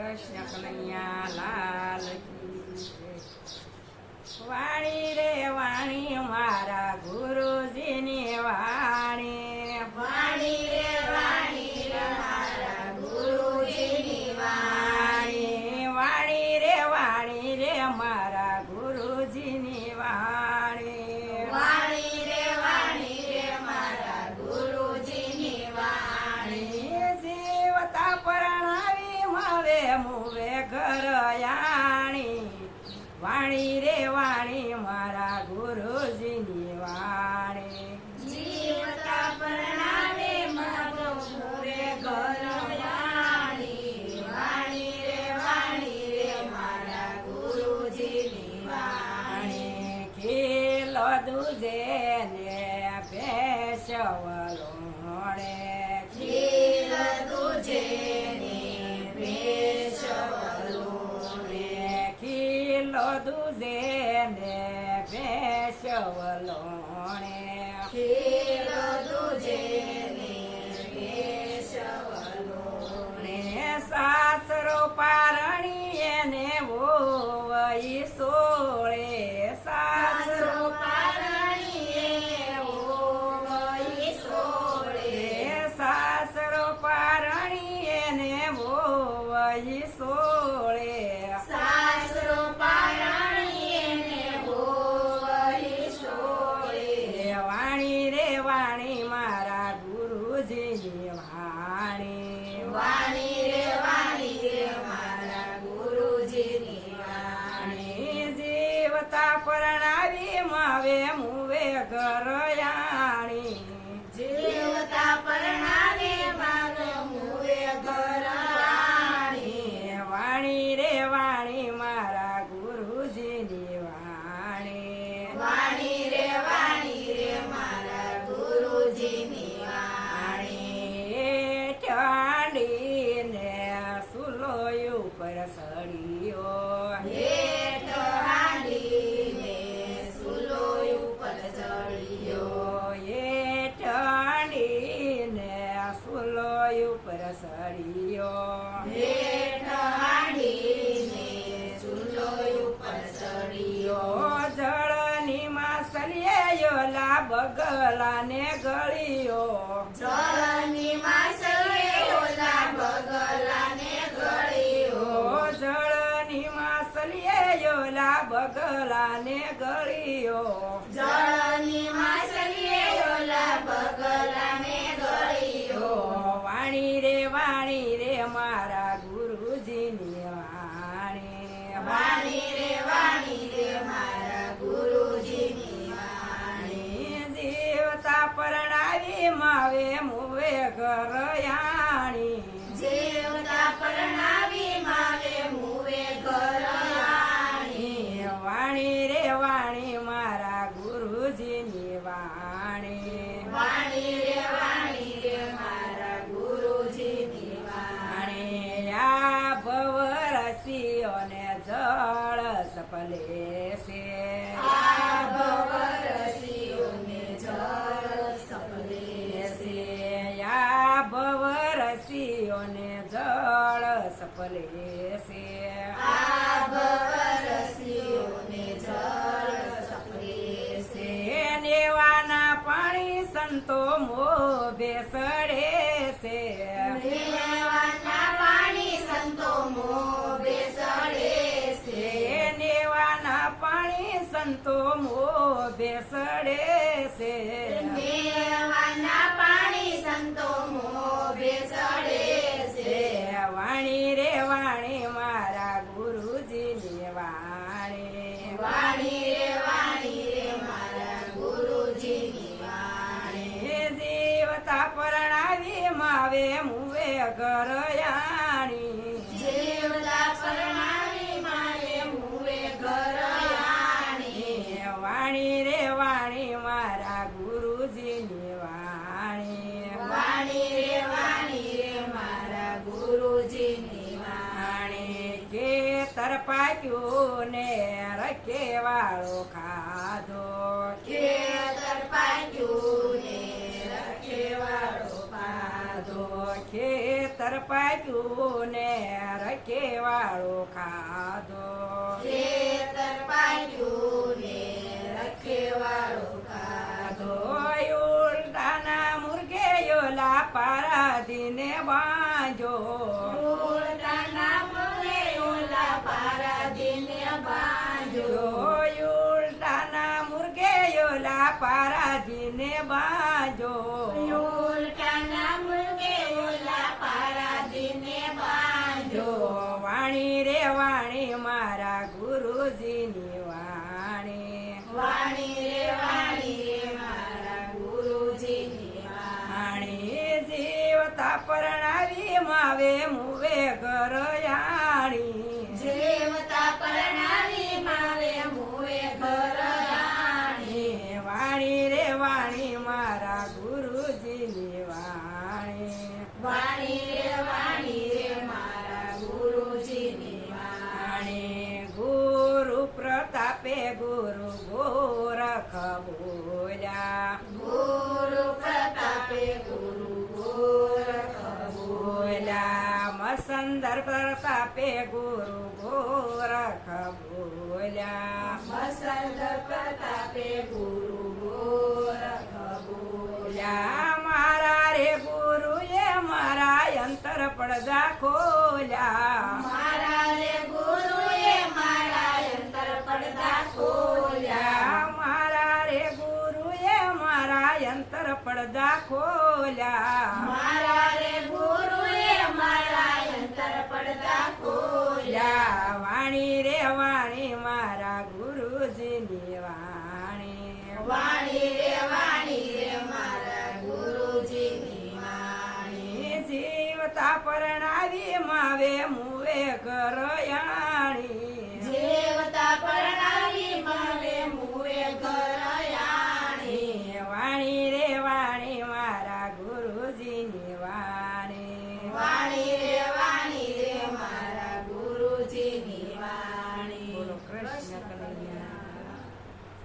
કૃષ્ણ કનૈયા લાલ કી જય. વાણી રે વાણી મારા ગુરુજીની વાણી, વાણી રે વાણી રે મારા ગુરુજીની વાણી, વાણી રે વાણી રે મારા ગુરુજીની વાણી, વાણી રે વાણી રે મારા ગુરુજીની વાણી. જીવતા પરણાવી માવે મુવે ઘર યાણી, વાણી રે વાણી મારા ગુરુજીની વાણી. જીવતા પરણાવે મારો મોરે ઘર વાણી, વાણી રે વાણી રે મારા ગુરુજીની વાણી. ખીલો દૂજે ને ભેસવલોણે, ખીલ તુજે ને ભેષવલોને, ખીલો દૂજે ને ભેસવલોણે, ખીલ તુજે ને ભેષવલોને. સાસરો પારણી એને વોવઈ સોળે, સાસરો પારણીએ ઓવઈ સોળે, સાસરો પારણી એને વોવઈ સોળે, સાસરો પારણીએ ને ઓવઈ સોળે. વાણી રે વાણી મારા ગુરુજીની વાણી, વાણી રે વાણી રે મારા ગુરુજીની વાણી. જીવતા પરણાવી માવે મુવે ઘર યાણી, જીવતા પરણાવે મારો મુવે ઘર વાણી, વાણી રે વાણી મારા ગુરુજીની વાણી, વાણી રે વાણી રે મારા ગુરુજીની વાણી. ઠાંડીને સુલોય ઉપર સળિયો, હેઠ હાંડીને સુલોય ઉપર ચડ્યો, ઠાંડીને સુલોય ઉપર સળિયો, હેઠ હાંડીને સુલોય ઉપર ચડ્યો. જળની માસલીએ યોલા બગલાને ગળિયો, જળની માસલે ઓલા બગલાને ગળ્યો, જળની માસલીએ યોલા બગલાને ગળિયો, જળની માસલે ઓલા બગલાને ગળ્યો. વાણી રે મારા ગુરુજીની વાણી, વાણી રે વાણી રે મારા ગુરુજીની વાણી. જીવતા પરણાવી માવે મુવે ઘર યાણી, જીવતા પરણાવી માવે મુવે ઘર વાણી, વાણી રે વાણી મારા ગુરુજીની વાણી, વાણી રે વાણી રે મારા ગુરુજીની વાણી. આ ભવરસીઓને જળ સપલે છે, આ ભવરસીઓને જળ સપલે છે, આ ભવરસીઓને જળ સપલે છે, આ ભવરસીઓને જળ સપલે છે. નેવાના પાણી સંતો મોભે સડે છે, નેવાના પાણી સંતો મોભે સડે છે, નેવાના પાણી સંતો મોભે સડે છે, નેવાના પાણી સંતો મોભે સડે છે. વાણી રે વાણી મારા ગુરુજીની વાણી, વાણી રે વાણી રે મારા ગુરુજીની વાણી. જીવતા પરણાવી માવે મુવે ઘર યાણી, જીવતા પરણાવી મારે મુવે ઘર વાણી, વાણી રે વાણી મારા ગુરુજીની વાણી, વાણી રે વાણી રે મારા ગુરુજીની વાણી. કે તરપાક્યું ને રખે વાળો ખાધો, ખેતર પાક્યું ને રખેવાળો પાધો, ખેતર પાક્યું ને રખેવાળો ખાધો ખેતર પાક્યું ને રખેવાળો ખાધો ઉલટાના મુર્ગે યોલા પારાધીને બાંજો ઉલટાના મુર્ગે ઓલા પારાધીને બાંધો ઉલટાના મુર્ગે યોલા પારાધીને બાંજો ઉલટાના મુર્ગે ઓલા પારાધીને બાંધો વાણી રે વાણી મારા ગુરુજીની વાણી વાણી રે મારા ગુરુજીની વાણી જીવતા પરણાવી માવે મુવે ઘરયાણી જેવતા પરણાવી મારે મુએ ઘર આણી વાણી રે વાણી મારા ગુરુજીની વાણી વાણી રે મારા ગુરુજીની વાણી ગુરુ પ્રતાપે ગુરુ ગોરખ બોલ્યા ગુરુ પ્રતાપે ગુરુ ગોરખ બોલ્યા મસંદર પ્રતાપે ગુરુ ગોરખ બોલ્યા વસંત પ્રતાપે ગુરુ ગોરખ બોલ્યા મારા રે ગુરુએ મારા અંતર પડદા ખોલ્યા મારા રે ગુરુએ મારા અંતર પડદા ખોલ્યા મારા રે ગુરુએ મારા અંતર પડદા ખોલ્યા મારા રે ગુરુએ મારા અંતર પડદા ખોલ્યા વાણી રે વાણી મારા ગુરુજીની વાણી વાણી રે મારા ગુરુજીની વાણી જીવતા પરણાવી માવે મુવે ઘરયાણી